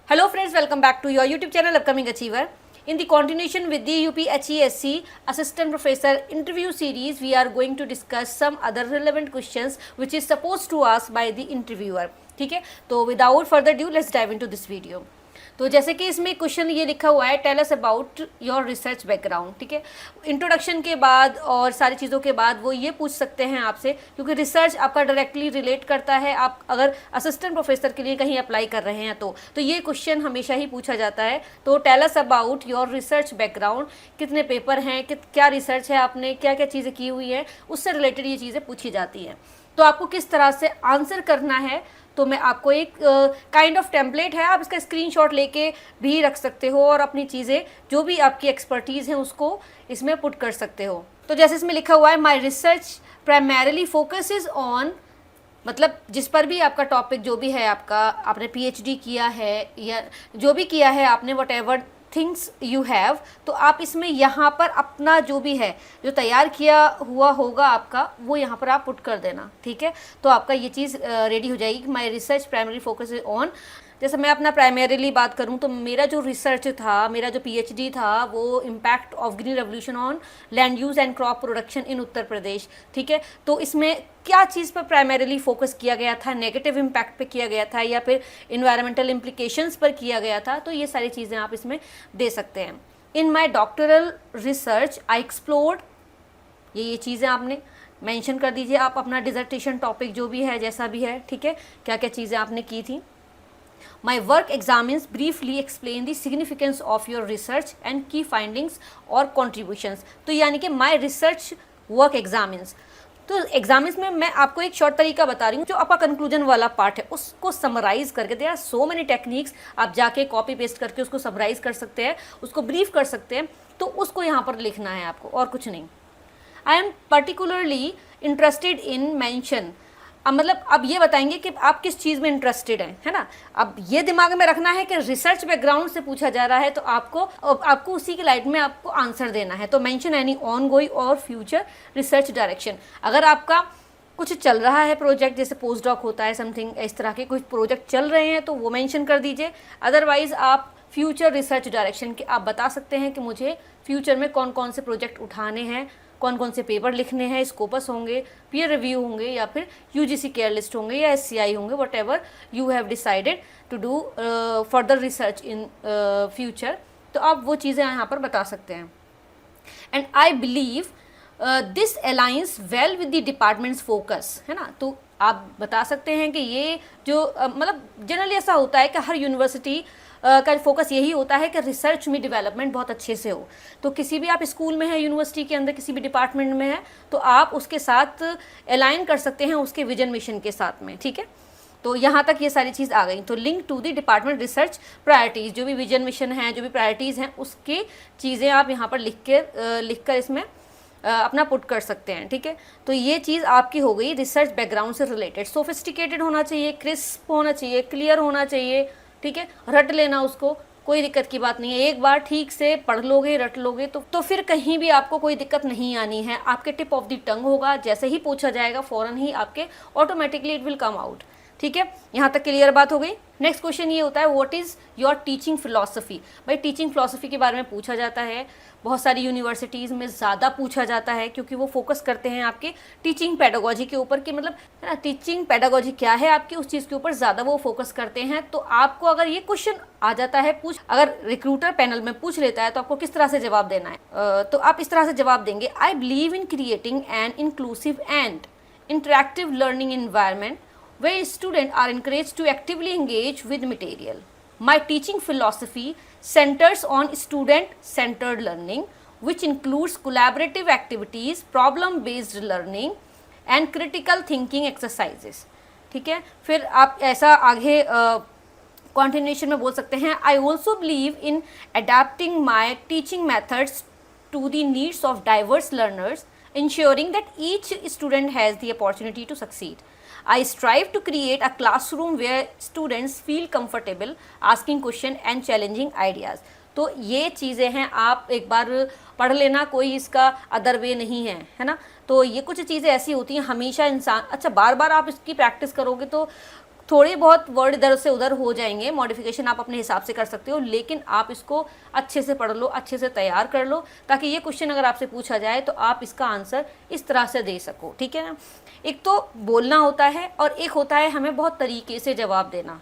Hello friends, welcome back to your YouTube channel Upcoming Achiever. In the continuation with the UPHESC Assistant Professor interview series, we are going to discuss some other relevant questions which is supposed to ask by the interviewer. ठीक है, तो without further ado, let's dive into this video. तो जैसे कि इसमें question ये लिखा हुआ है, tell us about your research background. ठीक है, इंट्रोडक्शन के बाद और सारी चीज़ों के बाद वो ये पूछ सकते हैं आपसे, क्योंकि रिसर्च आपका डायरेक्टली रिलेट करता है. आप अगर असिस्टेंट प्रोफेसर के लिए कहीं अप्लाई कर रहे हैं तो ये क्वेश्चन हमेशा ही पूछा जाता है. तो tell us about your research background, कितने पेपर हैं, क्या रिसर्च है, आपने क्या क्या चीज़ें की हुई हैं, उससे रिलेटेड ये चीज़ें पूछी जाती हैं. तो आपको किस तरह से आंसर करना है, तो मैं आपको एक काइंड ऑफ टेम्पलेट है, आप इसका स्क्रीनशॉट लेके भी रख सकते हो और अपनी चीज़ें जो भी आपकी एक्सपर्टीज़ हैं उसको इसमें पुट कर सकते हो. तो जैसे इसमें लिखा हुआ है, my research primarily focuses on, मतलब जिस पर भी आपका टॉपिक जो भी है, आपका आपने पीएचडी किया है या जो भी किया है आपने, what ever things you have, तो आप इसमें यहाँ पर अपना जो भी है, जो तैयार किया हुआ होगा आपका, वो यहाँ पर आप पुट कर देना. ठीक है, तो आपका ये चीज़ रेडी हो जाएगी. My research primary focus on, जैसे मैं अपना प्राइमरीली बात करूं तो मेरा जो रिसर्च था, मेरा जो पीएचडी था, वो impact of green revolution on land use and crop production in Uttar Pradesh. ठीक है, तो इसमें क्या चीज़ पर प्राइमरीली फोकस किया गया था, नेगेटिव इम्पैक्ट पे किया गया था या फिर इन्वायरमेंटल इम्प्लीकेशंस पर किया गया था, तो ये सारी चीज़ें आप इसमें दे सकते हैं. इन माई डॉक्टरल रिसर्च आई एक्सप्लोर्ड, ये चीज़ें आपने मेंशन कर दीजिए. आप अपना डिजर्टेशन टॉपिक जो भी है, जैसा भी है, ठीक है, क्या क्या चीज़ें आपने की थी. My work examines briefly explain the significance of your research and key findings or contributions. तो यानी कि my research work examines, तो एग्जामिन्स में मैं आपको एक शॉर्ट तरीका बता रही हूँ. जो आपका कंक्लूजन वाला पार्ट है उसको समराइज करके, there are so many techniques, आप जाके कॉपी पेस्ट करके उसको समराइज कर सकते हैं, उसको ब्रीफ कर सकते हैं. तो उसको यहाँ पर लिखना है आपको, और कुछ नहीं. I am particularly interested in mention, अब मतलब अब ये बताएंगे कि आप किस चीज़ में इंटरेस्टेड हैं, है ना. अब ये दिमाग में रखना है कि रिसर्च बैकग्राउंड से पूछा जा रहा है, तो आपको उसी के लाइट में आपको आंसर देना है. तो मेंशन एनी ऑन गोइंग और फ्यूचर रिसर्च डायरेक्शन, अगर आपका कुछ चल रहा है प्रोजेक्ट, जैसे पोस्ट डॉक होता है, समथिंग इस तरह के कुछ प्रोजेक्ट चल रहे हैं, तो वो मेंशन कर दीजिए. अदरवाइज आप फ्यूचर रिसर्च डायरेक्शन के आप बता सकते हैं कि मुझे फ्यूचर में कौन कौन से प्रोजेक्ट उठाने हैं, कौन कौन से पेपर लिखने हैं, स्कोपस होंगे, पीयर रिव्यू होंगे, या फिर यूजीसी केयर लिस्ट होंगे, या एससीआई होंगे, whatever you have decided to do further research in future. तो आप वो चीज़ें यहाँ पर बता सकते हैं. And I believe this aligns well with the department's focus, है ना. तो आप बता सकते हैं कि ये जो मतलब जनरली ऐसा होता है कि हर यूनिवर्सिटी का फोकस यही होता है कि रिसर्च में डेवलपमेंट बहुत अच्छे से हो. तो किसी भी आप स्कूल में है, यूनिवर्सिटी के अंदर किसी भी डिपार्टमेंट में है, तो आप उसके साथ अलाइन कर सकते हैं, उसके विजन मिशन के साथ में. ठीक है, तो यहाँ तक ये सारी चीज़ आ गई. तो link to the department research priorities, जो भी विजन मिशन है, जो भी प्रायोरिटीज़ हैं, उसके चीज़ें आप यहाँ पर लिख कर इसमें अपना पुट कर सकते हैं. ठीक है, तो ये चीज़ आपकी हो गई रिसर्च बैकग्राउंड से रिलेटेड. सोफिस्टिकेटेड होना चाहिए, क्रिस्प होना चाहिए, क्लियर होना चाहिए. ठीक है, रट लेना उसको, कोई दिक्कत की बात नहीं है. एक बार ठीक से पढ़ लोगे, रट लोगे, तो फिर कहीं भी आपको कोई दिक्कत नहीं आनी है. आपके टिप ऑफ द टंग होगा, जैसे ही पूछा जाएगा फ़ौरन ही आपके automatically it will come out. ठीक है, यहाँ तक क्लियर बात हो गई. नेक्स्ट क्वेश्चन ये होता है, what is your teaching philosophy. भाई टीचिंग फिलॉसफी के बारे में पूछा जाता है, बहुत सारी यूनिवर्सिटीज़ में ज़्यादा पूछा जाता है, क्योंकि वो फोकस करते हैं आपके टीचिंग पेडागोजी के ऊपर, कि मतलब है ना, टीचिंग पेडागोजी क्या है आपकी, उस चीज़ के ऊपर ज़्यादा वो फोकस करते हैं. तो आपको अगर ये क्वेश्चन आ जाता है अगर रिक्रूटर पैनल में पूछ लेता है, तो आपको किस तरह से जवाब देना है. तो आप इस तरह से जवाब देंगे, I believe in creating an inclusive and interactive learning environment where students are encouraged to actively engage with material. My teaching philosophy centers on student-centered learning, which includes collaborative activities, problem-based learning, and critical thinking exercises. ठीक है, फिर आप ऐसा आगे continuation में बोल सकते हैं, I also believe in adapting my teaching methods to the needs of diverse learners, ensuring that each student has the opportunity to succeed. I strive to create a classroom where students feel comfortable asking question and challenging ideas. तो ये चीज़ें हैं, आप एक बार पढ़ लेना, कोई इसका अदर वे नहीं है, है ना. तो ये कुछ चीज़ें ऐसी होती हैं हमेशा इंसान, अच्छा बार बार आप इसकी प्रैक्टिस करोगे तो थोड़े बहुत वर्ड इधर से उधर हो जाएंगे, मॉडिफिकेशन आप अपने हिसाब से कर सकते हो, लेकिन आप इसको अच्छे से पढ़ लो, अच्छे से तैयार कर लो, ताकि ये क्वेश्चन अगर आपसे पूछा जाए तो आप इसका आंसर इस तरह से दे सको, ठीक है ना। एक तो बोलना होता है और एक होता है हमें बहुत तरीके से जवाब देना।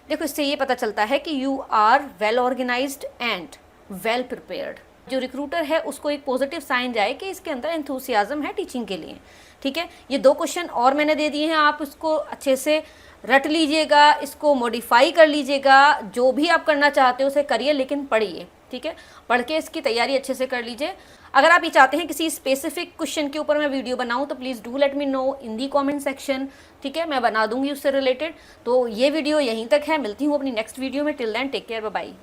देखो, इससे ये पता चलता है कि you are well organised and well prepared. जो रिक्रूटर है उसको एक पॉजिटिव साइन जाए कि इसके अंदर एंथुसियाज्म है टीचिंग के लिए, ठीक है। ये 2 क्वेश्चन और मैंने दे दिए हैं, आप इसको अच्छे से रट लीजिएगा, इसको मॉडिफाई कर लीजिएगा, जो भी आप करना चाहते हो उसे करिए, लेकिन पढ़िए, ठीक है। पढ़ के इसकी तैयारी अच्छे से कर लीजिए। अगर आप ये चाहते हैं किसी स्पेसिफिक क्वेश्चन के ऊपर मैं वीडियो बनाऊं तो please do let me know in the comment section, ठीक है, मैं बना दूंगी उससे रिलेटेड। तो ये वीडियो यहीं तक है, मिलती हूँ अपनी नेक्स्ट वीडियो में। Till then take care, bye bye.